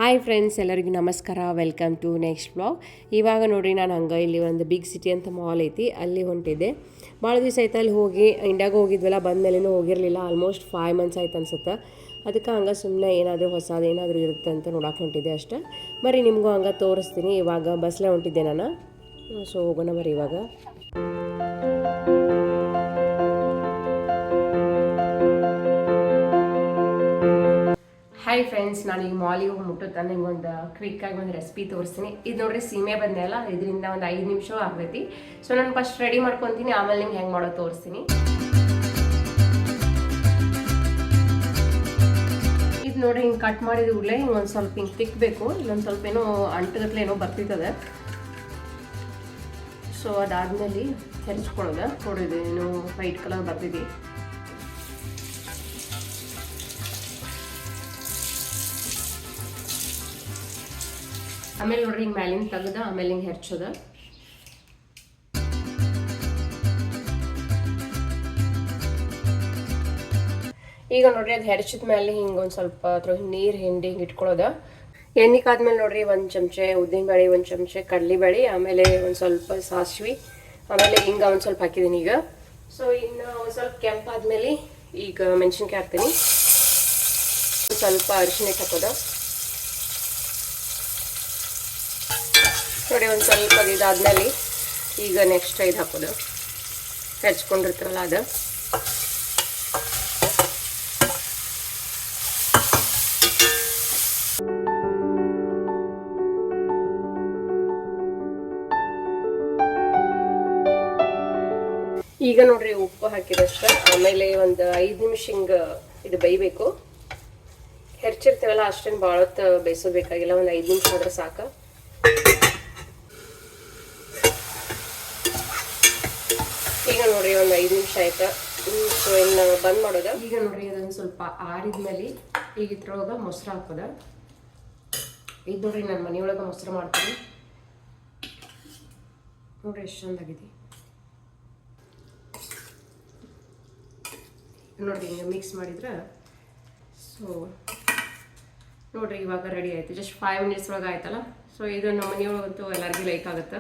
Hi friends, ಎಲ್ಲರಿಗೂ ನಮಸ್ಕಾರ. Welcome to next blog. ಇವಾಗ ನೋಡಿರಿ, ನಾನು ಹಂಗೆ ಇಲ್ಲಿ ಒಂದು ಬಿಗ್ ಸಿಟಿ ಅಂತ ಮಾಲ್ ಐತಿ, ಅಲ್ಲಿ ಹೊಂಟಿದ್ದೆ. ಭಾಳ ದಿವಸ ಆಯ್ತು ಅಲ್ಲಿ ಹೋಗಿ. ಇಂಡಿಯಾಗೆ ಹೋಗಿದ್ವಲ್ಲ, ಬಂದಮೇಲೆನೂ ಹೋಗಿರಲಿಲ್ಲ. ಆಲ್ಮೋಸ್ಟ್ 5 ಮಂತ್ಸ್ ಆಯ್ತು ಅನ್ಸುತ್ತೆ. ಅದಕ್ಕೆ ಹಂಗೆ ಸುಮ್ಮನೆ ಏನಾದರೂ ಹೊಸದು ಏನಾದರೂ ಇರುತ್ತೆ ಅಂತ ನೋಡಕ್ಕೆ ಹೊಂಟಿದ್ದೆ ಅಷ್ಟೇ. ಬರೀ ನಿಮಗೂ ಹಂಗೆ ತೋರಿಸ್ತೀನಿ. ಇವಾಗ ಬಸ್ಲೇ ಹೊಂಟಿದ್ದೆ ನಾನು. ಸೊ ಹೋಗೋಣ ಬರೀ ಇವಾಗ. ಹಾಯ್ ಫ್ರೆಂಡ್ಸ್, ನಾನು ಈಗ ಮಾಲಿಗೆ ಹೋಗಿ ಮುಟ್ಟುತ್ತಾ ನಿಮ್ಗೊಂದು ಕ್ವಿಕ್ಕಾಗಿ ಒಂದು ರೆಸಿಪಿ ತೋರಿಸ್ತೀನಿ. ಇದು ನೋಡ್ರಿ, ಸೀಮೆ ಬದನೆ ಅಲ್ಲ, ಇದರಿಂದ ಒಂದು 5 ನಿಮಿಷ ಆಗ್ತೈತಿ. ಸೊ ನಾನು ಫಸ್ಟ್ ರೆಡಿ ಮಾಡ್ಕೊತೀನಿ, ಆಮೇಲೆ ನಿಮ್ಗೆ ಹೆಂಗೆ ಮಾಡೋದು ತೋರಿಸ್ತೀನಿ. ಇದು ನೋಡ್ರಿ, ಹಿಂಗೆ ಕಟ್ ಮಾಡಿದ ಕೂಡಲೇ ಹಿಂಗೆ ಒಂದು ಸ್ವಲ್ಪ ಹಿಂಗೆ ತಿಕ್ಕಬೇಕು. ಇಲ್ಲೊಂದು ಸ್ವಲ್ಪ ಏನೋ ಅಂಟಗತ್ಲೆ ಏನೋ ಬರ್ತಿರ್ತದೆ. ಸೊ ಅದಾದ್ಮೇಲೆ ಹೆರ್ಚ್ಕೊಳ್ಳೋದು. ನೋಡಿದೆ ಏನೋ ವೈಟ್ ಕಲರ್ ಬರ್ತಿದೆ. ಆಮೇಲೆ ನೋಡ್ರಿ, ಹಿಂಗೆ ಮ್ಯಾಲಿನ ತೆಗೆದ ಆಮೇಲೆ ಹಿಂಗೆ ಹೆರ್ಚೋದ. ಈಗ ನೋಡ್ರಿ, ಅದು ಹೆರ್ಚಿದ ಮೇಲೆ ಹಿಂಗೆ ಒಂದು ಸ್ವಲ್ಪ ಅದ್ರ ನೀರು ಹಿಂಡಿ ಹಿಂಗೆ ಇಟ್ಕೊಳ್ಳೋದ. ಎಣ್ಣೆ ಕಾದ್ಮೇಲೆ ನೋಡ್ರಿ, 1 ಚಮಚೆ ಉದ್ದಿನಬೇಳೆ, 1 ಚಮಚೆ ಕಡಲೆಬೇಳೆ, ಆಮೇಲೆ ಒಂದು ಸ್ವಲ್ಪ ಸಾಸಿವೆ, ಆಮೇಲೆ ಹಿಂಗೆ ಒಂದು ಸ್ವಲ್ಪ ಹಾಕಿದ್ದೀನಿ ಈಗ. ಸೊ ಇನ್ನು ಒಂದು ಸ್ವಲ್ಪ ಕೆಂಪಾದ್ಮೇಲೆ ಈಗ ಮೆಣಸಿನ್ಕಾಯಿ ಹಾಕ್ತೀನಿ. ಸ್ವಲ್ಪ ಅರಿಶಿನ ಹಾಕೋದ. ನೋಡಿ, ಒಂದು ಸ್ವಲ್ಪ ಇದಾದ್ಮೇಲೆ ಈಗ ನೆಕ್ಸ್ಟ್ ಇದು ಹಾಕೋದು, ಹೆಚ್ಕೊಂಡಿರ್ತಾರಲ್ಲ ಅದು. ಈಗ ನೋಡ್ರಿ, ಉಪ್ಪು ಹಾಕಿದಷ್ಟ. ಆಮೇಲೆ ಒಂದು 5 ನಿಮಿಷ ಹಿಂಗೆ ಇದು ಬೇಯಬೇಕು. ಹೆರ್ಚಿರ್ತೀವಲ್ಲ, ಅಷ್ಟೇನು ಭಾಳ ಹೊತ್ತು ಬೇಯಿಸೋದು ಬೇಕಾಗಿಲ್ಲ, ಒಂದು 5 ನಿಮಿಷ ಆದ್ರೆ ಸಾಕು. ಈಗ ನೋಡ್ರಿ, ಒಂದು 5 ನಿಮಿಷ ಆಯ್ತಾ. ಸೊ ಇನ್ನು ಬಂದ್ ಮಾಡೋದ. ಈಗ ನೋಡ್ರಿ, ಅದೊಂದು ಸ್ವಲ್ಪ ಆರಿದ್ಮೇಲೆ ಈಗ ಇದ್ರೊಳಗೆ ಮೊಸರು ಹಾಕೋದ. ಇದು ನೋಡ್ರಿ, ನಾನು ಮನೆಯೊಳಗೆ ಮೊಸರು ಮಾಡ್ತೀನಿ. ನೋಡ್ರಿ ಎಷ್ಟು ಚಂದಾಗಿದೆ. ನೋಡ್ರಿ, ಹಿಂಗೆ ಮಿಕ್ಸ್ ಮಾಡಿದ್ರೆ ಸೊ ನೋಡ್ರಿ, ಇವಾಗ ರೆಡಿ ಆಯ್ತು. ಜಸ್ಟ್ 5 ಮಿನಿಟ್ಸ್ ಒಳಗೆ ಆಯ್ತಲ್ಲ. ಸೊ ಇದು ನಮ್ಮ ಮನೆಯೊಳಗಂತೂ ಎಲ್ಲರಿಗೂ ಲೈಕ್ ಆಗುತ್ತೆ,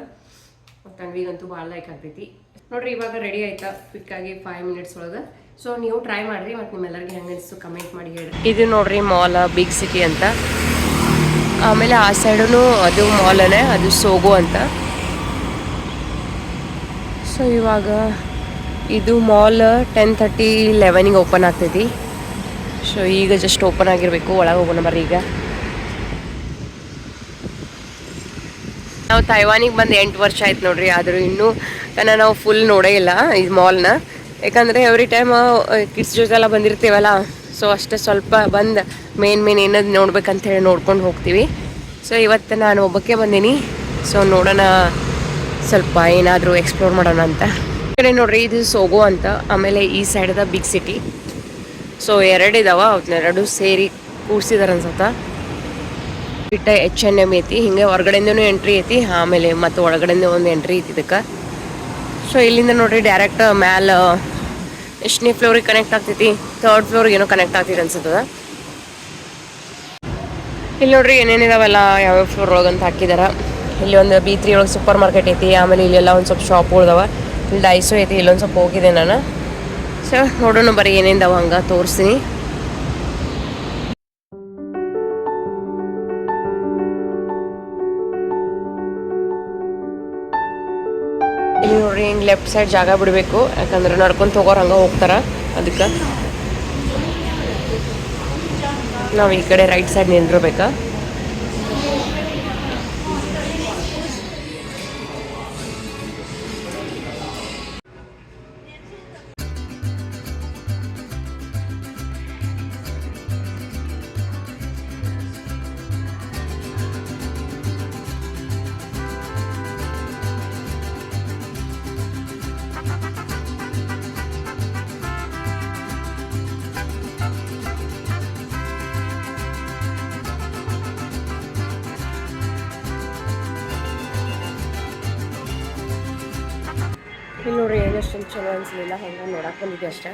ಮತ್ತು ತಂಗಿಗಂತೂ ಭಾಳ ಲೈಕ್ ಆಗ್ತೈತಿ. ನೋಡ್ರಿ, ಇವಾಗ ರೆಡಿ ಆಯ್ತಾ ಕ್ವಿಕ್ಕಾಗಿ 5 ಮಿನಿಟ್ಸ್ ಒಳಗೆ. ಸೊ ನೀವು ಟ್ರೈ ಮಾಡಿರಿ, ಮತ್ತು ನಿಮ್ಮೆಲ್ಲರಿಗೆ ಹೆಂಗೆ ಅನಿಸ್ತು ಕಮೆಂಟ್ ಮಾಡಿ ಹೇಳಿ. ಇದು ನೋಡ್ರಿ, ಮಾಲ್ ಬಿಗ್ ಸಿಟಿ ಅಂತ. ಆಮೇಲೆ ಆ ಸೈಡೂ ಅದು ಮಾಲನೇ, ಅದು ಸೋಗೋ ಅಂತ. ಸೊ ಇವಾಗ ಇದು ಮಾಲ್ 10:30, 11ಗೆ ಓಪನ್ ಆಗ್ತೈತಿ. ಸೊ ಈಗ ಜಸ್ಟ್ ಓಪನ್ ಆಗಿರಬೇಕು. ಒಳಗೆ ಹೋಗೋಣ ಬರ್ರಿ. ಈಗ ನಾವು ತೈವಾನಿಗೆ ಬಂದು 8 ವರ್ಷ ಆಯ್ತು ನೋಡ್ರಿ. ಆದರೂ ಇನ್ನೂ ನಾವು ಫುಲ್ ನೋಡೇ ಇಲ್ಲ ಈ ಮಾಲ್ನ. ಯಾಕಂದರೆ ಎವ್ರಿ ಟೈಮ್ ಕಿಡ್ಸ್ ಜೊತೆಲ್ಲ ಬಂದಿರ್ತೀವಲ್ಲ, ಸೊ ಅಷ್ಟೇ ಸ್ವಲ್ಪ ಬಂದು ಮೇನ್ ಏನದು ನೋಡ್ಬೇಕಂತ ಹೇಳಿ ನೋಡ್ಕೊಂಡು ಹೋಗ್ತೀವಿ. ಸೊ ಇವತ್ತು ನಾನು ಒಬ್ಬಕ್ಕೆ ಬಂದೀನಿ. ಸೊ ನೋಡೋಣ, ಸ್ವಲ್ಪ ಏನಾದರೂ ಎಕ್ಸ್ಪ್ಲೋರ್ ಮಾಡೋಣ ಅಂತ. ಈ ಕಡೆ ನೋಡ್ರಿ, ಇದು ಸೋಗೋ ಅಂತ. ಆಮೇಲೆ ಈ ಸೈಡದ ಬಿಗ್ ಸಿಟಿ. ಸೊ 2 ಇದಾವ, ಅವನ್ನೆರಡು ಸೇರಿ ಕೂಡ್ಸಿದಾರೆ ಅನ್ಸತ್ತ. ಬಿಟ್ಟ H&M ಐತಿ. ಹಿಂಗೆ ಹೊರಗಡೆಯಿಂದನೂ ಎಂಟ್ರಿ ಐತಿ, ಆಮೇಲೆ ಮತ್ತು ಒಳಗಡೆಯಿಂದ ಒಂದು ಎಂಟ್ರಿ ಐತಿ ಇದಕ್ಕೆ. ಸೊ ಇಲ್ಲಿಂದ ನೋಡ್ರಿ, ಡೈರೆಕ್ಟ್ ಮ್ಯಾಲೆ ಎಷ್ಟನೇ ಫ್ಲೋರಿಗೆ ಕನೆಕ್ಟ್ ಆಗ್ತೈತಿ, 3rd ಫ್ಲೋರಿಗೆ ಏನೋ ಕನೆಕ್ಟ್ ಆಗ್ತೈತಿ ಅನ್ಸುತ್ತದ. ಇಲ್ಲಿ ನೋಡ್ರಿ, ಏನೇನಿದಾವೆಲ್ಲ ಯಾವ್ಯಾವ ಫ್ಲೋರ್ ಒಳಗೆ ಅಂತ ಹಾಕಿದಾರ. ಇಲ್ಲಿ ಒಂದು B3 ಒಳಗೆ ಸೂಪರ್ ಮಾರ್ಕೆಟ್ ಐತಿ. ಆಮೇಲೆ ಇಲ್ಲೆಲ್ಲ ಒಂದು ಸ್ವಲ್ಪ ಶಾಪ್ಗಳಿದಾವ. ಇಲ್ಲಿ ಡೈಸೋ ಐತಿ. ಇಲ್ಲೊಂದು ಸ್ವಲ್ಪ ಹೋಗಿದೆ ನಾನು. ಸೊ ನೋಡೋಣ ಬರೀ ಏನೇನಿದಾವ ಹಂಗೆ ತೋರಿಸ್ತೀನಿ. ಇಲ್ಲಿ ನೋಡ್ರಿ, ಹಿಂಗೆ ಲೆಫ್ಟ್ ಸೈಡ್ ಜಾಗ ಬಿಡಬೇಕು, ಯಾಕಂದ್ರೆ ನಡ್ಕೊಂತ ಹೋಗೋರು ಹಂಗೆ ಹೋಗ್ತಾರೆ. ಅದಕ್ಕೆ ನಾವು ಈ ಕಡೆ ರೈಟ್ ಸೈಡ್ ನಿಂದಿರ್ಬೇಕಾ. ಇಲ್ಲಿ ನೋಡ್ರಿ, ಏನಷ್ಟೊಂದು ಚಲೋ ಅನಿಸಲಿಲ್ಲ, ಹಂಗೆ ನೋಡಕ್ಕೆ ಬಂದಿದ್ದೆ ಅಷ್ಟೇ.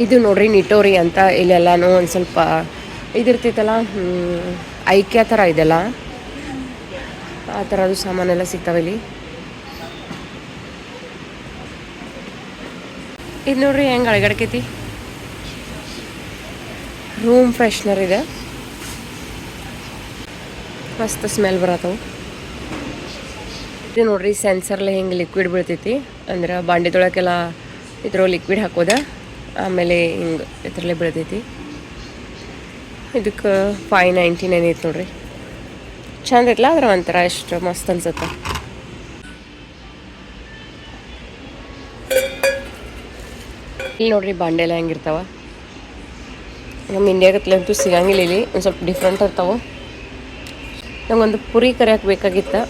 ಇದು ನೋಡ್ರಿ ನಿಟೋರಿ ಅಂತ. ಇಲ್ಲೆಲ್ಲಾನು ಒಂದು ಸ್ವಲ್ಪ ಇದಿರ್ತೈತಲ್ಲ ಐಕ್ಯ ಥರ ಇದೆಲ್ಲ ಆ ಥರದ್ದು ಸಾಮಾನೆಲ್ಲ ಸಿಗ್ತಾವೆ ಇಲ್ಲಿ. ಇದು ನೋಡ್ರಿ ಹೆಂಗೆ ಅಳಗಡ್ಕೈತಿ. ರೂಮ್ ಫ್ರೆಶ್ನರ್ ಇದೆ, ಮಸ್ತ್ ಸ್ಮೆಲ್ ಬರತ್ತವು. ಇದು ನೋಡ್ರಿ ಸೆನ್ಸರ್ಲೆ ಹಿಂಗೆ ಲಿಕ್ವಿಡ್ ಬೀಳ್ತೈತಿ, ಅಂದ್ರೆ ಬಾಂಡೆದೊಳಗೆಲ್ಲ ಇದ್ರ ಲಿಕ್ವಿಡ್ ಹಾಕೋದ, ಆಮೇಲೆ ಹಿಂಗೆ ಇದ್ರಲ್ಲೇ ಬೀಳ್ತೈತಿ. ಇದಕ್ಕೆ $5.99 ಐತೆ ನೋಡ್ರಿ. ಚಂದ ಐತಲ್ಲ, ಅದ್ರ ಒಂಥರ ಎಷ್ಟು ಮಸ್ತ್ ಅನ್ಸುತ್ತೆ. ಇಲ್ಲಿ ನೋಡ್ರಿ ಬಾಂಡೆಲ್ಲ ಹೆಂಗಿರ್ತಾವ. ನಮ್ಮ ಇಂಡಿಯಾಗತ್ಲಂತೂ ಸಿಗಂಗಿಲ್ಲ ಇಲ್ಲಿ, ಒಂದು ಸ್ವಲ್ಪ ಡಿಫ್ರೆಂಟ್ ಇರ್ತಾವೆ. ನಂಗೊಂದು ಪುರಿ ಕರಿಯಕ್ಕೆ ಬೇಕಾಗಿತ್ತು.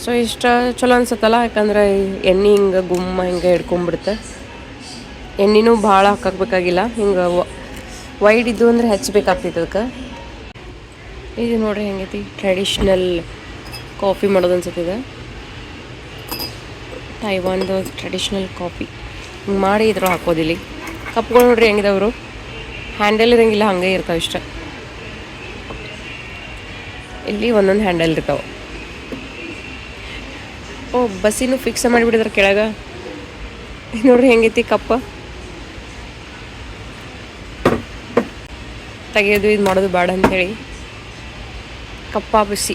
ಸೊ ಇಷ್ಟ ಚಲೋ ಅನ್ಸುತ್ತಲ್ಲ, ಯಾಕಂದ್ರೆ ಎಣ್ಣೆ ಹಿಂಗೆ ಗುಮ್ಮ ಹಿಂಗೆ ಹಿಡ್ಕೊಂಬಿಡುತ್ತೆ. ಎಣ್ಣೆನೂ ಭಾಳ ಹಾಕಬೇಕಾಗಿಲ್ಲ, ಹಿಂಗೆ ವೈಡ್ ಇದ್ದು ಅಂದರೆ ಹಚ್ಚಬೇಕಾಗ್ತೈತೆ ಅದಕ್ಕೆ. ಇದು ನೋಡ್ರಿ ಹೆಂಗೈತಿ, ಟ್ರೆಡಿಷ್ನಲ್ ಕಾಫಿ ಮಾಡೋದು ಅನ್ಸುತ್ತಿದೆ. ತೈವಾನ್ದು ಟ್ರೆಡಿಷ್ನಲ್ ಕಾಫಿ ಹಿಂಗೆ ಮಾಡಿ ಇದ್ರ ಹಾಕೋದಿಲ್ಲಿ. ಕಪ್ಗಳು ನೋಡ್ರಿ ಹೆಂಗಿದವರು, ಹ್ಯಾಂಡಲ್ ಇರೋಂಗಿಲ್ಲ, ಹಂಗೆ ಇರ್ತಾವೆ ಇಷ್ಟ. ಇಲ್ಲಿ ಒಂದೊಂದು ಹ್ಯಾಂಡಲ್ ಇರ್ತಾವೆ. ಬಸ್ಸಿನೂ ಫಿಕ್ಸ್ ಮಾಡಿಬಿಟ್ಟಿದ್ರೆ ಕೆಳಗೆ. ನೋಡ್ರಿ ಹೆಂಗೈತಿ ಕಪ್ಪ, ತೆಗೆಯೋದು ಇದು ಮಾಡೋದು ಬೇಡ ಅಂಥೇಳಿ ಕಪ್ಪ ಬಿಸಿ.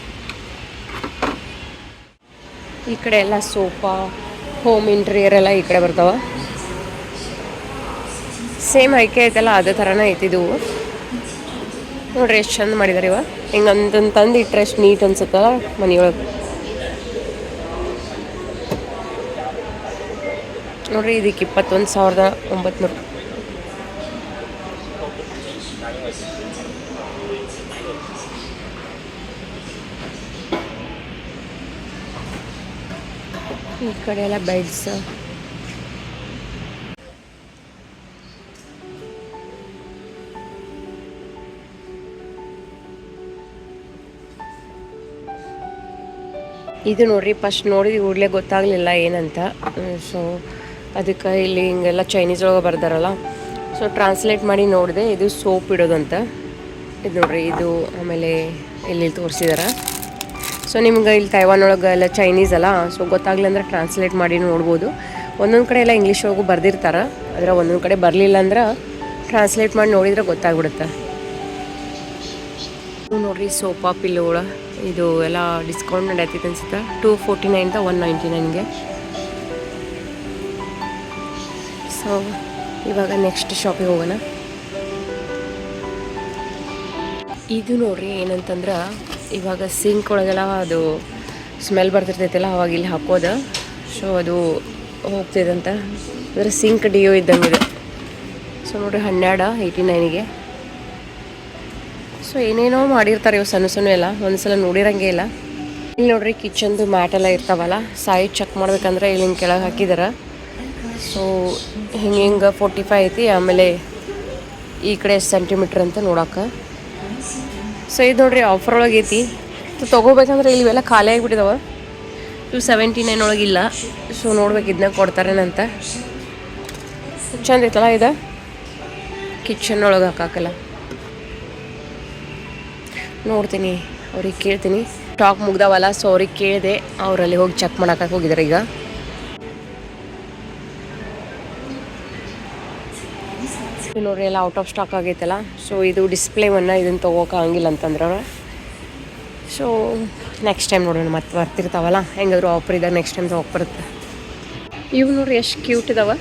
ಈ ಕಡೆ ಎಲ್ಲ ಸೋಫಾ, ಹೋಮ್ ಇಂಟೀರಿಯರ್ ಎಲ್ಲ ಈ ಕಡೆ ಬರ್ತಾವ. ಸೇಮ್ ಐಕೆ ಐತಲ್ಲ ಅದೇ ಥರನೇ ಐತಿದು. ನೋಡ್ರಿ ಎಷ್ಟು ಚಂದ ಮಾಡಿದಾರೆ ಇವ. ಹಿಂಗೆ ಅಂತಂದು ಇಟ್ಟರೆ ಎಷ್ಟು ನೀಟ್ ಅನ್ಸುತ್ತಲ್ಲ ಮನೆಯೊಳಗೆ. ನೋಡ್ರಿ ಇದಕ್ಕೆ 21,900. ಈ ಕಡೆ ಎಲ್ಲ ಬೆಡ್ಸ್. ಇದು ನೋಡ್ರಿ ಫಸ್ಟ್ ನೋಡಿದ ಕೂಡಲೇ ಗೊತ್ತಾಗಲಿಲ್ಲ ಏನಂತ. ಸೊ ಅದಕ್ಕೆ ಇಲ್ಲಿ ಹಿಂಗೆಲ್ಲ ಚೈನೀಸ್ ಒಳಗೆ ಬರ್ದಾರಲ್ಲ, ಸೊ ಟ್ರಾನ್ಸ್ಲೇಟ್ ಮಾಡಿ ನೋಡಿದೆ. ಇದು ಸೋಪ್ ಇಡೋದಂತ. ಇದು ನೋಡ್ರಿ ಇದು, ಆಮೇಲೆ ಇಲ್ಲಿ ತೋರಿಸಿದಾರೆ. ಸೊ ನಿಮ್ಗೆ ಇಲ್ಲಿ ತೈವಾನ್ ಒಳಗೆ ಎಲ್ಲ ಚೈನೀಸ್ ಅಲ್ಲ, ಸೊ ಗೊತ್ತಾಗಲಿಲ್ಲ ಅಂದ್ರೆ ಟ್ರಾನ್ಸ್ಲೇಟ್ ಮಾಡಿ ನೋಡ್ಬೋದು. ಒಂದೊಂದು ಕಡೆ ಎಲ್ಲ ಇಂಗ್ಲೀಷ್ ಒಳಗೂ ಬರ್ದಿರ್ತಾರೆ, ಆದರೆ ಒಂದೊಂದು ಕಡೆ ಬರಲಿಲ್ಲ ಅಂದ್ರೆ ಟ್ರಾನ್ಸ್ಲೇಟ್ ಮಾಡಿ ನೋಡಿದ್ರೆ ಗೊತ್ತಾಗ್ಬಿಡುತ್ತೆ. ನೋಡ್ರಿ ಸೋಫಾ ಪಿಲ್ಲೋಳ ಇದು ಎಲ್ಲ ಡಿಸ್ಕೌಂಟ್ ನಡೆಯತ್ತೈತೆ ಅನ್ಸುತ್ತೆ. $249 $199ಗೆ. ಸೊ ಇವಾಗ ನೆಕ್ಸ್ಟ್ ಶಾಪಿಗೆ ಹೋಗೋಣ. ಇದು ನೋಡ್ರಿ ಏನಂತಂದ್ರೆ, ಇವಾಗ ಸಿಂಕ್ ಒಳಗೆಲ್ಲ ಅದು ಸ್ಮೆಲ್ ಬರ್ತಿರ್ತೈತಲ್ಲ, ಅವಾಗ ಇಲ್ಲಿ ಹಾಕೋದು. ಸೊ ಅದು ಹೋಗ್ತಿದಂತ, ಅಂದರೆ ಸಿಂಕ್ ಡಿಯೋ ಇದ್ದಂಗಿದೆ. ಸೊ ನೋಡ್ರಿ 1289ಗೆ. ಸೊ ಏನೇನೋ ಮಾಡಿರ್ತಾರೆ ಇವು ಸಣ್ಣ ಸಣ್ಣ ಎಲ್ಲ, ಒಂದ್ಸಲ ನೋಡಿರಂಗೆ ಇಲ್ಲ. ಇಲ್ಲಿ ನೋಡ್ರಿ ಕಿಚನ್ದು ಮ್ಯಾಟೆಲ್ಲ ಇರ್ತಾವಲ್ಲ, ಸೈಜ್ ಚೆಕ್ ಮಾಡ್ಬೇಕಂದ್ರೆ ಇಲ್ಲಿ ಹಿಂಗೆ ಕೆಳಗೆ ಹಾಕಿದಾರೆ. ಸೊ ಹಿಂಗೆ 45 ಐತಿ, ಆಮೇಲೆ ಈ ಕಡೆ ಸೆಂಟಿಮೀಟ್ರ್ ಅಂತ ನೋಡೋಕೆ. ಸೊ ಇದು ನೋಡ್ರಿ ಆಫರ್ ಒಳಗೆ ಐತಿ. ತೊಗೋಬೇಕಂದ್ರೆ ಇವೆಲ್ಲ ಖಾಲಿ ಆಗಿಬಿಟ್ಟಿದಾವೆ. $279 ಒಳಗಿಲ್ಲ. ಸೊ ನೋಡ್ಬೇಕು ಇದನ್ನ ಕೊಡ್ತಾರೇನಂತ. ಚಂದ ಐತಲ್ಲ ಇದು, ಕಿಚನ್ ಒಳಗೆ ಹಾಕಾಕಲ್ಲ. ನೋಡ್ತೀನಿ, ಅವ್ರಿಗೆ ಕೇಳ್ತೀನಿ. ಸ್ಟಾಕ್ ಮುಗ್ದಾವಲ್ಲ, ಸೊ ಅವ್ರಿಗೆ ಕೇಳಿದೆ, ಅವರಲ್ಲಿ ಹೋಗಿ ಚೆಕ್ ಮಾಡೋಕೆ ಹೋಗಿದ್ದಾರೆ ಈಗ. ನೋಡ್ರಿ ಎಲ್ಲ ಔಟ್ ಆಫ್ ಸ್ಟಾಕ್ ಆಗೈತಲ್ಲ. ಸೊ ಇದು ಡಿಸ್ಪ್ಲೇವನ್ನು ಇದನ್ನು ತೊಗೋಕ್ಕಾಗಿಲ್ಲ ಅಂತಂದ್ರೆ, ಸೊ ನೆಕ್ಸ್ಟ್ ಟೈಮ್ ನೋಡೋಣ. ಮತ್ತೆ ಬರ್ತಿರ್ತಾವಲ್ಲ, ಹೆಂಗಾದ್ರು ಆಫರ್ ಇದ್ದಾಗ ನೆಕ್ಸ್ಟ್ ಟೈಮ್ ತೊಗೋಕೆ ಬರುತ್ತೆ. ಇವು ನೋಡ್ರಿ ಎಷ್ಟು ಕ್ಯೂಟ್ ಇದಾವೆ.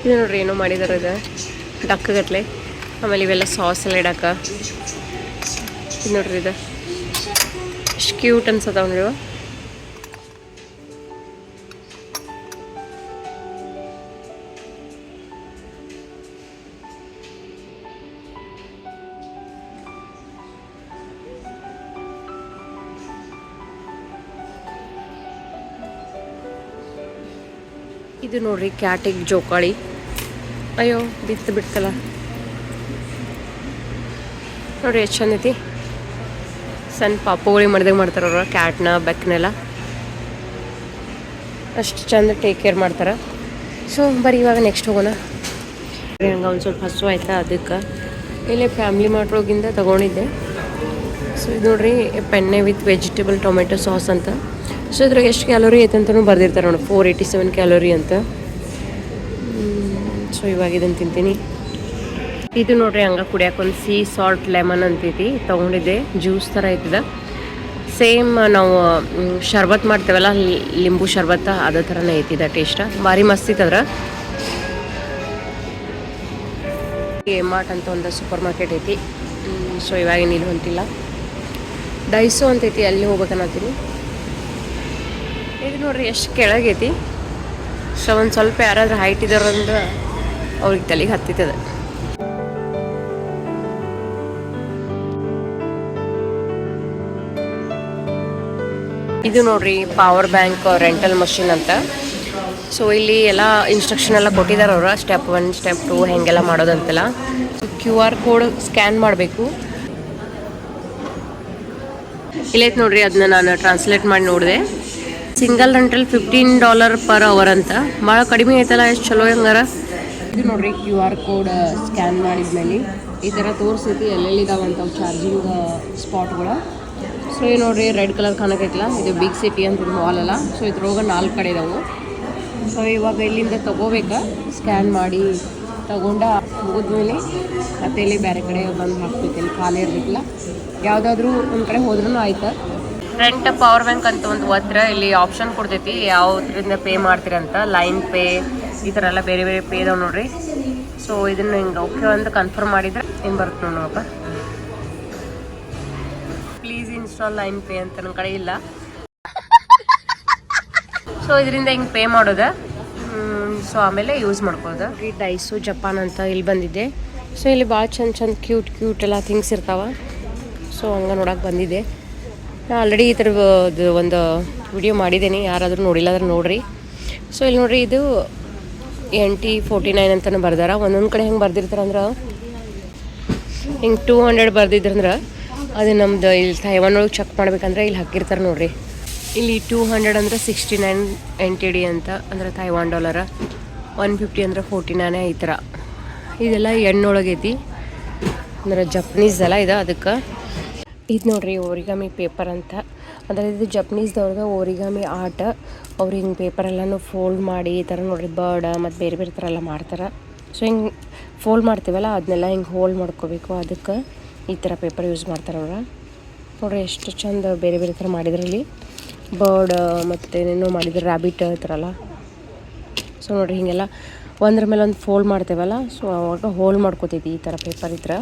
ಇದು ನೋಡ್ರಿ ಏನೋ ಮಾಡಿದಾರೆ, ಇದು ಡಕ್ಕಗಟ್ಲೆ. ಆಮೇಲೆ ಇವೆಲ್ಲ ಸಾಸ್ ಎಲ್ಲ ಇಡಕ್ಕೆ. ಇದು ನೋಡ್ರಿ ಇದು ಎಷ್ಟು ಕ್ಯೂಟ್ ಅನ್ಸತ್ತವ ನೀವು. ಇದು ನೋಡ್ರಿ ಕ್ಯಾಟಿಗೆ ಜೋಕಾಳಿ. ಅಯ್ಯೋ ಬಿತ್ತಲ್ಲ ನೋಡ್ರಿ ಎಷ್ಟು ಚಂದ ಐತಿ. ಸಣ್ಣ ಪಾಪುಗಳಿಗೆ ಮಾಡ್ದಾಗ ಮಾಡ್ತಾರೆ ಅವ್ರು, ಕ್ಯಾಟ್ನ ಬೆಕ್ಕನೆಲ್ಲ ಅಷ್ಟು ಚಂದ ಟೇಕ್ ಕೇರ್ ಮಾಡ್ತಾರೆ. ಸೊ ಬರೀ ಇವಾಗ ನೆಕ್ಸ್ಟ್ ಹೋಗೋಣ. ಹಂಗೆ ಒಂದು ಸ್ವಲ್ಪ ಹಸು ಆಯ್ತಾ, ಅದಕ್ಕೆ ಇಲ್ಲೇ ಫ್ಯಾಮಿಲಿ ಮಾರ್ಟ್ ಒಳಗಿಂದ ತೊಗೊಂಡಿದ್ದೆ. ಸೊ ಇದು ನೋಡ್ರಿ ಪೆನ್ನೆ ವಿತ್ ವೆಜಿಟೇಬಲ್ ಟೊಮೆಟೊ ಸಾಸ್ ಅಂತ. ಸೊ ಇದ್ರಾಗ ಎಷ್ಟು ಕ್ಯಾಲೋರಿ ಐತೆ ಅಂತಲೂ ಬರ್ದಿರ್ತಾರೆ ನೋಡಿ, 487 ಕ್ಯಾಲೋರಿ ಅಂತ. ಸೊ ಇವಾಗ ಇದನ್ನು ತಿಂತೀನಿ. ಇದು ನೋಡ್ರಿ ಹಂಗೆ ಕುಡಿಯೋಕೆ ಒಂದು ಸೀ ಸಾಲ್ಟ್ ಲೆಮನ್ ಅಂತೈತಿ, ತೊಗೊಂಡಿದ್ದೆ. ಜ್ಯೂಸ್ ಥರ ಐತಿದ. ಸೇಮ್ ನಾವು ಶರ್ಬತ್ ಮಾಡ್ತೇವಲ್ಲ, ಲಿಂಬು ಶರ್ಬತ್ತ ಅದೇ ಥರನೇ ಐತಿದ. ಟೇಸ್ಟ ಭಾರಿ ಮಸ್ತ್ ಐತದ್ರ. ಮಾರ್ಟ್ ಅಂತ ಒಂದು ಸೂಪರ್ ಮಾರ್ಕೆಟ್ ಐತಿ. ಸೊ ಇವಾಗ ಇಲ್ಲಿ ಹೊಂಟಿಲ್ಲ. ಡೈಸೋ ಅಂತೈತಿ, ಅಲ್ಲಿ ಹೋಗ್ಬೇಕನ್ನತ್ತೀನಿ. ಇದು ನೋಡ್ರಿ ಎಷ್ಟು ಕೆಳಗೈತಿ. ಸೊ ಒಂದು ಸ್ವಲ್ಪ ಯಾರಾದ್ರೂ ಹೈಟ್ ಇದ್ದಾರಂದ್ರೆ ಅವ್ರಿಗೆ ತಲೆಗೆ ಹತ್ತಿತದೆ. ಇದು ನೋಡ್ರಿ ಪವರ್ ಬ್ಯಾಂಕ್ ರೆಂಟಲ್ ಮಷಿನ್ ಅಂತ. ಸೊ ಇಲ್ಲಿ ಎಲ್ಲ ಇನ್ಸ್ಟ್ರಕ್ಷನ್ ಎಲ್ಲ ಕೊಟ್ಟಿದ್ದಾರೆ ಅವರು, ಸ್ಟೆಪ್ 1 ಸ್ಟೆಪ್ 2 ಹೆಂಗೆಲ್ಲ ಮಾಡೋದಂತೆಲ್ಲ. ಸೊ QR ಕೋಡ್ ಸ್ಕ್ಯಾನ್ ಮಾಡಬೇಕು. ಇಲ್ಲೈತೆ ನೋಡ್ರಿ, ಅದನ್ನ ನಾನು ಟ್ರಾನ್ಸ್ಲೇಟ್ ಮಾಡಿ ನೋಡಿದೆ. ಸಿಂಗಲ್ ರೆಂಟಲ್ $15 ಪರ್ ಅವರ್ ಅಂತ. ಭಾಳ ಕಡಿಮೆ ಐತಲ್ಲ, ಎಷ್ಟು ಚಲೋ ಹೆಂಗಾರ. ಇದು ನೋಡ್ರಿ QR ಕೋಡ್ ಸ್ಕ್ಯಾನ್ ಮಾಡಿದ್ಮೇಲೆ ಈ ಥರ ತೋರಿಸೈತಿ ಎಲ್ಲೆಲ್ಲಿದ್ದಾವಂತ ಚಾರ್ಜಿಂಗ್ ಸ್ಪಾಟ್ಗಳು. ಸೊ ಇದು ನೋಡ್ರಿ ರೆಡ್ ಕಲರ್ ಕಾಣಕೈತಲ್ಲ, ಇದು ಬಿಗ್ ಸಿಟಿ ಅಂತ ಮಾಲ್ ಅಲ್ಲ. ಸೊ ಇದ್ರೊಳಗೆ 4 ಕಡೆ ಇದಾವೆ. ಸೊ ಇವಾಗ ಇಲ್ಲಿಂದ ತೊಗೋಬೇಕಾ, ಸ್ಕ್ಯಾನ್ ಮಾಡಿ ತಗೊಂಡ ಮುಗಿದ್ಮೇಲೆ ಮತ್ತೆ ಇಲ್ಲಿ ಬೇರೆ ಕಡೆ ಬಂದು ಹಾಕ್ಬೇಕು. ಇಲ್ಲಿ ಖಾಲಿ ಇರಲಿಕ್ಕಿಲ್ಲ, ಯಾವುದಾದ್ರೂ ಒಂದು ಕಡೆ ಹೋದ್ರೂ ಆಯ್ತು. ರೆಂಟ್ ಪವರ್ ಬ್ಯಾಂಕ್ ಅಂತ ಒಂದು ಒತ್ತರ ಇಲ್ಲಿ ಆಪ್ಷನ್ ಕೊಡ್ತೈತಿ, ಯಾವುದರಿಂದ ಪೇ ಮಾಡ್ತೀರಂತ. ಲೈನ್ ಪೇ ಈ ಥರ ಎಲ್ಲ ಬೇರೆ ಬೇರೆ ಪೇ ಇದಾವೆ ನೋಡ್ರಿ. ಸೊ ಇದನ್ನು ಹಿಂಗೆ ಓಕೆ ಅಂತ ಕನ್ಫರ್ಮ್ ಮಾಡಿದ್ರೆ ಏನು ಬರುತ್ತೆ ನೋಡಪ್ಪ. ಪ್ಲೀಸ್ ಇನ್ಸ್ಟಾಲ್ ಲೈನ್ ಪೇ ಅಂತ ನನ್ನ ಕಡೆ ಇಲ್ಲ. ಸೊ ಇದರಿಂದ ಹಿಂಗೆ ಪೇ ಮಾಡೋದು. ಸೊ ಆಮೇಲೆ ಯೂಸ್ ಮಾಡ್ಬೋದು. ಈ ಡೈಸೋ ಜಪಾನ್ ಅಂತ ಇಲ್ಲಿ ಬಂದಿದ್ದೆ. ಸೊ ಇಲ್ಲಿ ಭಾಳ ಚಂದ ಕ್ಯೂಟ್ ಎಲ್ಲ ಥಿಂಗ್ಸ್ ಇರ್ತಾವೆ. ಸೊ ಹಂಗೆ ನೋಡೋಕೆ ಬಂದಿದ್ದೆ. ನಾನು ಆಲ್ರೆಡಿ ಈ ಥರದ್ದು ಒಂದು ವಿಡಿಯೋ ಮಾಡಿದ್ದೀನಿ, ಯಾರಾದರೂ ನೋಡಿಲ್ಲ ಅಂದ್ರೆ ನೋಡಿರಿ. ಸೊ ಇಲ್ಲಿ ನೋಡಿರಿ, ಇದು NT49 ಅಂತಲೂ ಬರ್ದಾರ. ಒಂದೊಂದು ಕಡೆ ಹೆಂಗೆ ಬರ್ದಿರ್ತಾರೆ ಅಂದ್ರೆ ಹಿಂಗೆ 200 ಬರ್ದಿದ್ರಂದ್ರೆ ಅದು ನಮ್ದು ಇಲ್ಲಿ ತೈವಾನ್ ಒಳಗೆ ಚೆಕ್ ಮಾಡ್ಬೇಕಂದ್ರೆ ಇಲ್ಲಿ ಹಾಕಿರ್ತಾರೆ ನೋಡಿರಿ. ಇಲ್ಲಿ 200 ಅಂದರೆ 69 NTD ಅಂತ, ಅಂದರೆ ತೈವಾನ್ $. 150 ಅಂದರೆ 49 ಈ ಥರ. ಇದೆಲ್ಲ ಎಣ್ಣೊಳಗೈತಿ, ಅಂದ್ರೆ ಜಪನೀಸ್ ಎಲ್ಲ ಇದೆ. ಅದಕ್ಕೆ ಇದು ನೋಡ್ರಿ ಓರಿಗಾಮಿ ಪೇಪರ್ ಅಂತ. ಅಂದರೆ ಇದು ಜಪನೀಸ್ದವ್ರದ್ದು ಓರಿಗಾಮಿ ಆರ್ಟ್. ಅವ್ರು ಹಿಂಗೆ ಪೇಪರೆಲ್ಲನೂ ಫೋಲ್ಡ್ ಮಾಡಿ ಈ ಥರ ನೋಡ್ರಿ ಬರ್ಡ್ ಮತ್ತು ಬೇರೆ ಬೇರೆ ಥರ ಎಲ್ಲ ಮಾಡ್ತಾರೆ. ಸೊ ಹಿಂಗೆ ಫೋಲ್ಡ್ ಮಾಡ್ತೀವಲ್ಲ ಅದನ್ನೆಲ್ಲ ಹಿಂಗೆ ಹೋಲ್ಡ್ ಮಾಡ್ಕೋಬೇಕು. ಅದಕ್ಕೆ ಈ ಥರ ಪೇಪರ್ ಯೂಸ್ ಮಾಡ್ತಾರೆ ಅವ್ರು. ನೋಡ್ರಿ ಎಷ್ಟು ಚಂದ ಬೇರೆ ಬೇರೆ ಥರ ಮಾಡಿದ್ರಲ್ಲಿ ಬರ್ಡ್ ಮತ್ತು ಏನೇನೋ ಮಾಡಿದ್ರು, ರ್ಯಾಬಿಟ್ ಈ ಥರ ಎಲ್ಲ. ಸೊ ನೋಡಿರಿ ಹೀಗೆಲ್ಲ ಒಂದ್ರ ಮೇಲೆ ಒಂದು ಫೋಲ್ಡ್ ಮಾಡ್ತೇವಲ್ಲ, ಸೊ ಅವಾಗ ಹೋಲ್ಡ್ ಮಾಡ್ಕೋತೈತಿ ಈ ಥರ ಪೇಪರ್ ಇದ್ರೆ.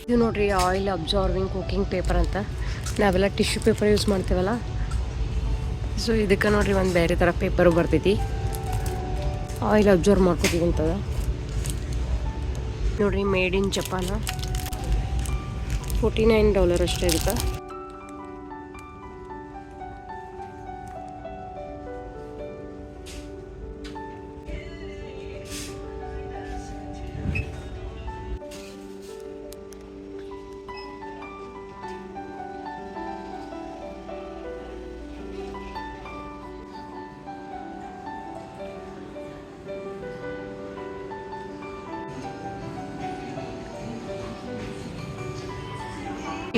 ಇದು ನೋಡ್ರಿ ಆಯಿಲ್ ಅಬ್ಸಾರ್ವಿಂಗ್ ಕುಕಿಂಗ್ ಪೇಪರ್ ಅಂತ. ನಾವೆಲ್ಲ ಟಿಶ್ಯೂ ಪೇಪರ್ ಯೂಸ್ ಮಾಡ್ತೇವಲ್ಲ, ಸೊ ಇದಕ್ಕೆ ನೋಡ್ರಿ ಒಂದು ಬೇರೆ ಥರ ಪೇಪರು ಬರ್ತೈತಿ, ಆಯಿಲ್ ಅಬ್ಸರ್ವ್ ಮಾಡ್ಕೋತೀವಿ ಅಂತದ. ನೋಡ್ರಿ ಮೇಡ್ ಇನ್ ಜಪಾನ. $49 ಅಷ್ಟೇ ಇದಕ್ಕೆ.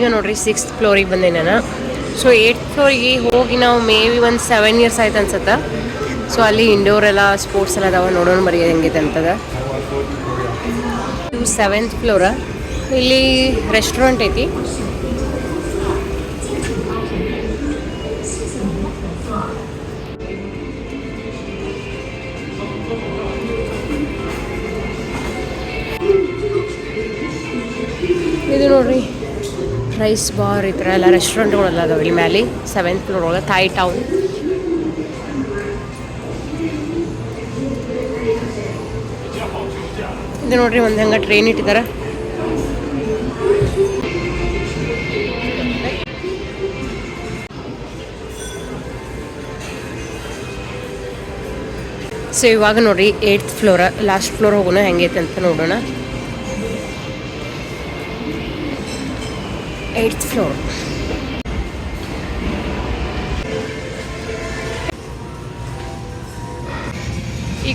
ಈಗ ನೋಡ್ರಿ 6th ಫ್ಲೋರಿಗೆ ಬಂದೆ ನಾನು. ಸೊ 8th ಫ್ಲೋರಿಗೆ ಹೋಗಿ ನಾವು ಮೇ ಬಿ ಒಂದು 7 years ಆಯ್ತು ಅನ್ಸುತ್ತೆ. ಸೊ ಅಲ್ಲಿ ಇಂಡೋರ್ ಎಲ್ಲ ಸ್ಪೋರ್ಟ್ಸ್ ಎಲ್ಲ ಅದಾವ, ನೋಡೋಣ ಬರೀ ಹೆಂಗಿದೆ ಅಂತದ. ಇದು 7th ಫ್ಲೋರ. ಇಲ್ಲಿ ರೆಸ್ಟೋರೆಂಟ್ ಐತಿ. ಇದು ನೋಡ್ರಿ ರೈಸ್ ಬಾರ್ ಈ ಥರ ಎಲ್ಲ ರೆಸ್ಟೋರೆಂಟ್ಗಳೆಲ್ಲ ಅದಾವೆ ಇಲ್ಲಿ ಮ್ಯಾಲೆ 7th ಫ್ಲೋರ್ ಒಳಗೆ. Thai town. ಇದು ನೋಡ್ರಿ ಒಂದು ಹಂಗೆ ಟ್ರೈನ್ ಇಟ್ಟಿದ್ದಾರೆ. ಸೊ ಇವಾಗ ನೋಡ್ರಿ 8th ಫ್ಲೋರ, ಲಾಸ್ಟ್ ಫ್ಲೋರ್ ಹೋಗೋಣ ಹೆಂಗೈತೆ ಅಂತ ನೋಡೋಣ. 8th floor.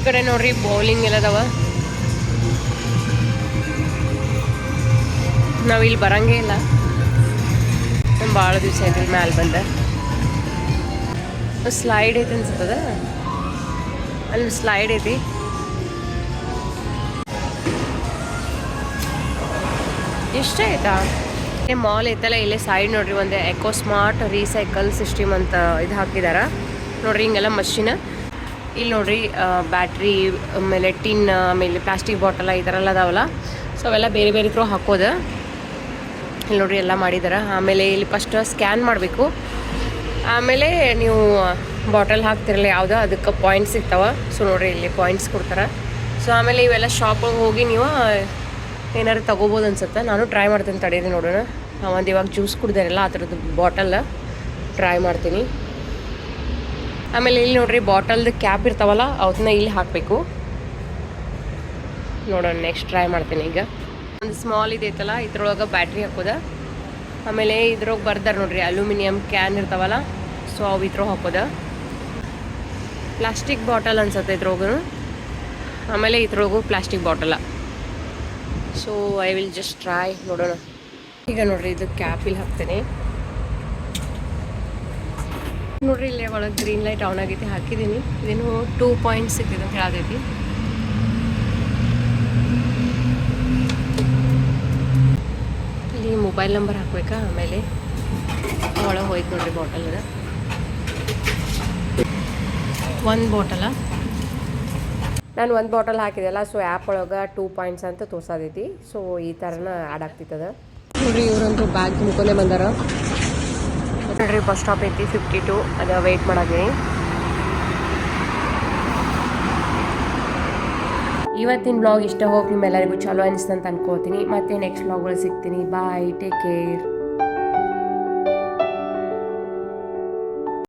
ಕಡೆ ನೋಡ್ರಿ ಬೌಲಿಂಗ್ ಎಲ್ಲ ಅದಾವ. ನಾವು ಇಲ್ಲಿ ಬರಂಗೇ ಇಲ್ಲ, ಭಾಳ ದಿವಸ ಐತಿ ಮ್ಯಾಲೆ ಬಂದ. ಸ್ಲೈಡ್ ಐತಿ ಅನ್ಸತ್ತದ, ಅಲ್ಲಿ ಸ್ಲೈಡ್ ಐತಿ. ಇಷ್ಟ ಆಯ್ತಾ ಮಾಲ್ ಐತಲ್ಲ, ಇಲ್ಲೇ ಸೈಡ್ ನೋಡ್ರಿ ಒಂದು ಎಕೋ ಸ್ಮಾರ್ಟ್ ರೀಸೈಕಲ್ ಸಿಸ್ಟಮ್ ಅಂತ ಇದು ಹಾಕಿದಾರ ನೋಡ್ರಿ. ಹಿಂಗೆಲ್ಲ ಮಷಿನ್ ಇಲ್ಲಿ ನೋಡ್ರಿ, ಬ್ಯಾಟ್ರಿ ಆಮೇಲೆ ಟಿನ್ ಆಮೇಲೆ ಪ್ಲಾಸ್ಟಿಕ್ ಬಾಟಲ ಈ ಥರ ಎಲ್ಲ ಅದಾವಲ್ಲ, ಸೊ ಅವೆಲ್ಲ ಬೇರೆ ಬೇರೆ ಥ್ರೂ ಹಾಕೋದು. ಇಲ್ಲಿ ನೋಡ್ರಿ ಎಲ್ಲ ಮಾಡಿದಾರೆ. ಆಮೇಲೆ ಇಲ್ಲಿ ಫಸ್ಟ್ ಸ್ಕ್ಯಾನ್ ಮಾಡಬೇಕು, ಆಮೇಲೆ ನೀವು ಬಾಟಲ್ ಹಾಕ್ತಿರಲ್ಲ ಯಾವುದೋ ಅದಕ್ಕೆ ಪಾಯಿಂಟ್ಸ್ ಸಿಗ್ತಾವೆ. ಸೊ ನೋಡ್ರಿ ಇಲ್ಲಿ ಪಾಯಿಂಟ್ಸ್ ಕೊಡ್ತಾರೆ. ಸೊ ಆಮೇಲೆ ಇವೆಲ್ಲ ಶಾಪಿಗೆ ಹೋಗಿ ನೀವು ಏನಾದ್ರು ತೊಗೋಬೋದು ಅನ್ಸುತ್ತೆ. ನಾನು ಟ್ರೈ ಮಾಡ್ತೀನಿ, ತಡೀರಿ ನೋಡೋಣ. ಒಂದು ಇವಾಗ ಜ್ಯೂಸ್ ಕುಡ್ದಾರಲ್ಲ ಆ ಥರದ್ದು ಬಾಟಲ್ ಟ್ರೈ ಮಾಡ್ತೀನಿ. ಆಮೇಲೆ ಇಲ್ಲಿ ನೋಡ್ರಿ ಬಾಟಲ್ದು ಕ್ಯಾಪ್ ಇರ್ತಾವಲ್ಲ ಅವನ್ನ ಇಲ್ಲಿ ಹಾಕಬೇಕು. ನೋಡೋಣ, ನೆಕ್ಸ್ಟ್ ಟ್ರೈ ಮಾಡ್ತೀನಿ. ಈಗ ಒಂದು ಸ್ಮಾಲ್ ಇದೈತಲ್ಲ ಇದ್ರೊಳಗೆ ಬ್ಯಾಟ್ರಿ ಹಾಕೋದ. ಆಮೇಲೆ ಇದ್ರೊಳಗೆ ಬರ್ದಾರೆ ನೋಡ್ರಿ ಅಲ್ಯೂಮಿನಿಯಂ ಕ್ಯಾನ್ ಇರ್ತಾವಲ್ಲ, ಸೊ ಅವು ಇದ್ರೊಳಗೆ ಹಾಕೋದ. ಪ್ಲಾಸ್ಟಿಕ್ ಬಾಟಲ್ ಅನ್ಸುತ್ತೆ ಇದ್ರೊಳಗೂ. ಆಮೇಲೆ ಇದ್ರೊಳಗೂ plastic bottle. So I will just try, ನೋಡೋಣ. ಈಗ ನೋಡ್ರಿ ಇದು ಕ್ಯಾಪ್ ಇಲ್ಲಿ ಹಾಕ್ತೇನೆ. ನೋಡ್ರಿ ಇಲ್ಲಿ ಒಳಗೆ ಗ್ರೀನ್ ಲೈಟ್ ಆನ್ ಆಗೈತಿ, ಹಾಕಿದ್ದೀನಿ. ಇದೇನು 2 ಪಾಯಿಂಟ್ಸ್ ಸಿಗ್ತಿದೆ ಅಂತ ಹೇಳತೈತಿ. ಇಲ್ಲಿ ಮೊಬೈಲ್ ನಂಬರ್ ಹಾಕ್ಬೇಕಾ. ಆಮೇಲೆ ಒಳಗೆ ಹೋಯ್ತು ನೋಡ್ರಿ ಬಾಟಲ್ ಅದ, ಒಂದು ಬಾಟಲ. ನಾನು ಒಂದು ಬಾಟಲ್ ಹಾಕಿದೆಲ್ಲ, ಸೊ ಆ್ಯಪ್ ಒಳಗೆ 2 ಪಾಯಿಂಟ್ಸ್ ಅಂತ ತೋರ್ಸತೈತಿ. ಸೊ ಈ ಥರನ ಆ್ಯಡ್ ಆಗ್ತಿತ್ತದ ನೋಡ್ರಿ. ಇವರಂತೂ ಬ್ಯಾಗ್ ತುಂಬ್ಕೊಂಡೇ ಬಂದಾರ ನೋಡ್ರಿ. ಬಸ್ ಸ್ಟಾಪ್ ಐತಿ 52, ಅದ ವೆಯ್ಟ್ ಮಾಡಾಕೀನಿ. ಇವತ್ತಿನ ಬ್ಲಾಗ್ ಇಷ್ಟ. ಹೋಗಿ ನಿಮ್ಮೆಲ್ಲರಿಗೂ ಚಲೋ ಅನಿಸ್ತಂತ ಅನ್ಕೋತೀನಿ. ಮತ್ತೆ ನೆಕ್ಸ್ಟ್ ಬ್ಲಾಗ್ಗಳು ಸಿಗ್ತೀನಿ. ಬಾಯ್, ಟೇಕ್ ಕೇರ್.